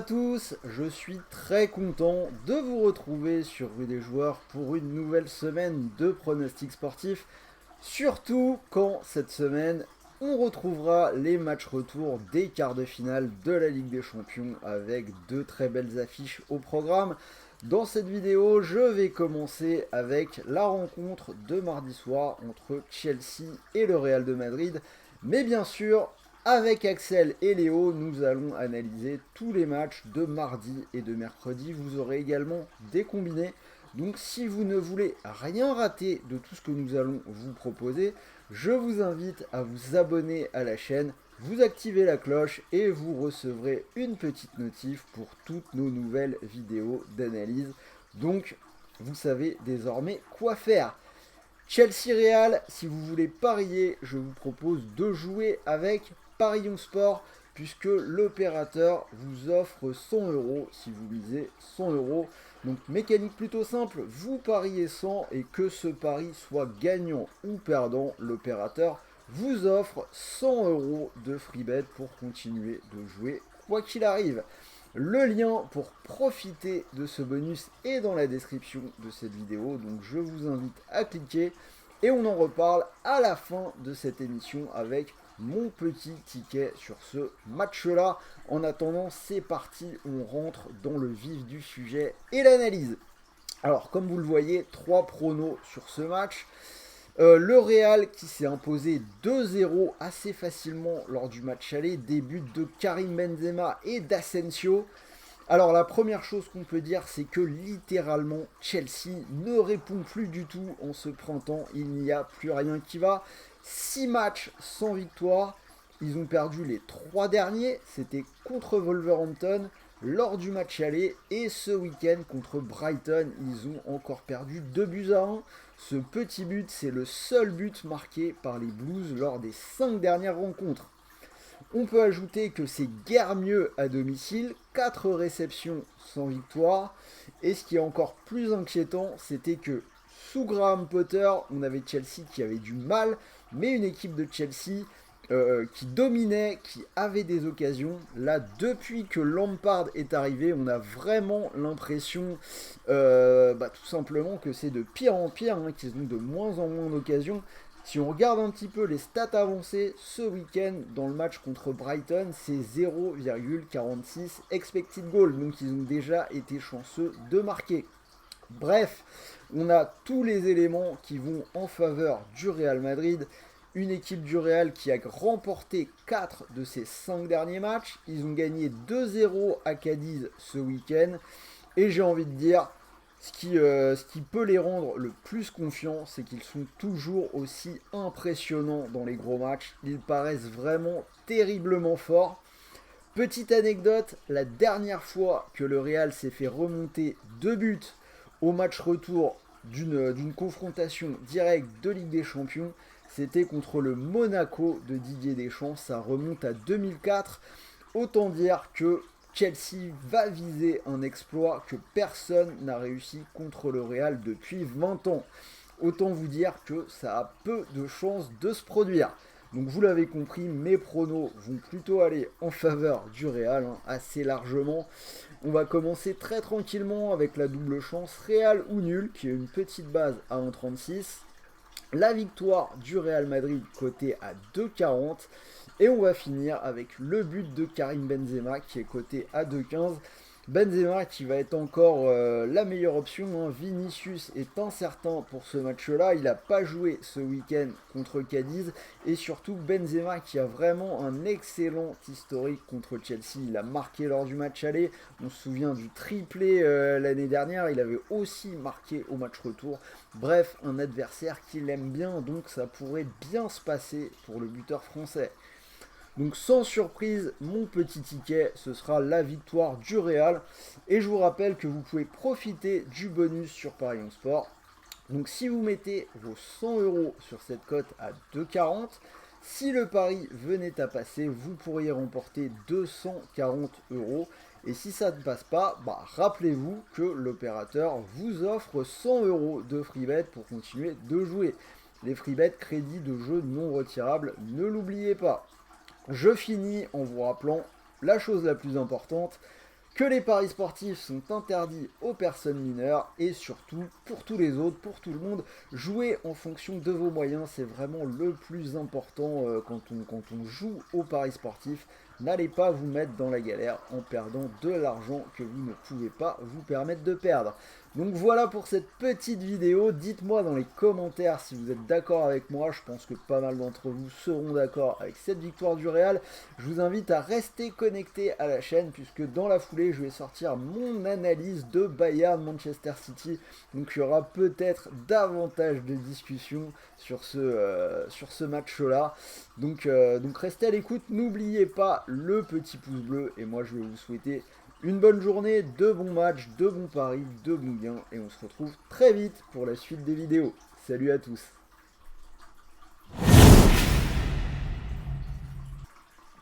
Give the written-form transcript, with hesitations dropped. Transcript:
tous, je suis très content de vous retrouver sur Rue des Joueurs pour une nouvelle semaine de pronostics sportifs. Surtout quand cette semaine, on retrouvera les matchs retour des quarts de finale de la Ligue des Champions avec deux très belles affiches au programme. Dans cette vidéo, je vais commencer avec la rencontre de mardi soir entre Chelsea et le Real de Madrid. Mais bien sûr, avec Axel et Léo, nous allons analyser tous les matchs de mardi et de mercredi. Vous aurez également des combinés. Donc si vous ne voulez rien rater de tout ce que nous allons vous proposer, je vous invite à vous abonner à la chaîne, vous activez la cloche et vous recevrez une petite notif pour toutes nos nouvelles vidéos d'analyse. Donc vous savez désormais quoi faire. Chelsea Real, si vous voulez parier, je vous propose de jouer avec Parions Sport puisque l'opérateur vous offre 100 euros si vous misez 100 euros. Donc mécanique plutôt simple, vous pariez 100 et que ce pari soit gagnant ou perdant, l'opérateur vous offre 100 euros de free bet pour continuer de jouer quoi qu'il arrive. Le lien pour profiter de ce bonus est dans la description de cette vidéo, donc je vous invite à cliquer et on en reparle à la fin de cette émission avec mon petit ticket sur ce match-là. En attendant, c'est parti, on rentre dans le vif du sujet et l'analyse. Alors, comme vous le voyez, 3 pronos sur ce match. Le Real qui s'est imposé 2-0 assez facilement lors du match aller, des buts de Karim Benzema et d'Asensio. Alors la première chose qu'on peut dire, c'est que littéralement Chelsea ne répond plus du tout en ce printemps, il n'y a plus rien qui va. 6 matchs sans victoire, ils ont perdu les 3 derniers, c'était contre Wolverhampton lors du match aller et ce week-end contre Brighton, ils ont encore perdu 2-1. Ce petit but, c'est le seul but marqué par les Blues lors des 5 dernières rencontres. On peut ajouter que c'est guère mieux à domicile, 4 réceptions sans victoire. Et ce qui est encore plus inquiétant, c'était que sous Graham Potter, on avait Chelsea qui avait du mal, mais une équipe de Chelsea qui dominait, qui avait des occasions. Là, depuis que Lampard est arrivé, on a vraiment l'impression tout simplement que c'est de pire en pire, hein, qu'ils ont de moins en moins d'occasions. Si on regarde un petit peu les stats avancées ce week-end dans le match contre Brighton, c'est 0,46 expected goal. Donc ils ont déjà été chanceux de marquer. Bref, on a tous les éléments qui vont en faveur du Real Madrid. Une équipe du Real qui a remporté 4 de ses 5 derniers matchs. Ils ont gagné 2-0 à Cadiz ce week-end. Et j'ai envie de dire, ce qui peut les rendre le plus confiants, c'est qu'ils sont toujours aussi impressionnants dans les gros matchs. Ils paraissent vraiment terriblement forts. Petite anecdote, la dernière fois que le Real s'est fait remonter 2 buts au match retour d'une confrontation directe de Ligue des Champions, c'était contre le Monaco de Didier Deschamps. Ça remonte à 2004. Autant dire que Chelsea va viser un exploit que personne n'a réussi contre le Real depuis 20 ans. Autant vous dire que ça a peu de chances de se produire. Donc vous l'avez compris, mes pronos vont plutôt aller en faveur du Real, hein, assez largement. On va commencer très tranquillement avec la double chance Real ou nul, qui est une petite base à 1,36. La victoire du Real Madrid cotée à 2,40. Et on va finir avec le but de Karim Benzema qui est coté à 2,15. Benzema qui va être encore la meilleure option, hein. Vinicius est incertain pour ce match-là. Il n'a pas joué ce week-end contre Cadiz. Et surtout Benzema qui a vraiment un excellent historique contre Chelsea. Il a marqué lors du match aller. On se souvient du triplé l'année dernière. Il avait aussi marqué au match retour. Bref, un adversaire qu'il aime bien. Donc ça pourrait bien se passer pour le buteur français. Donc sans surprise, mon petit ticket, ce sera la victoire du Real. Et je vous rappelle que vous pouvez profiter du bonus sur Parions Sport. Donc si vous mettez vos 100 euros sur cette cote à 2,40, si le pari venait à passer, vous pourriez remporter 240 euros. Et si ça ne passe pas, rappelez-vous que l'opérateur vous offre 100 euros de free bet pour continuer de jouer. Les free bet crédits de jeu non retirables, ne l'oubliez pas. Je finis en vous rappelant la chose la plus importante. que les paris sportifs sont interdits aux personnes mineures et surtout pour tous les autres, pour tout le monde, jouez en fonction de vos moyens, c'est vraiment le plus important quand on joue aux paris sportifs. N'allez pas vous mettre dans la galère en perdant de l'argent que vous ne pouvez pas vous permettre de perdre. Donc voilà pour cette petite vidéo, dites-moi dans les commentaires si vous êtes d'accord avec moi, je pense que pas mal d'entre vous seront d'accord avec cette victoire du Real. Je vous invite à rester connecté à la chaîne puisque dans la foulée je vais sortir mon analyse de Bayern Manchester City, donc il y aura peut-être davantage de discussions sur ce match-là. Donc restez à l'écoute, n'oubliez pas le petit pouce bleu et moi je vais vous souhaiter une bonne journée, de bons matchs, de bons paris, de bons gains et on se retrouve très vite pour la suite des vidéos. Salut à tous!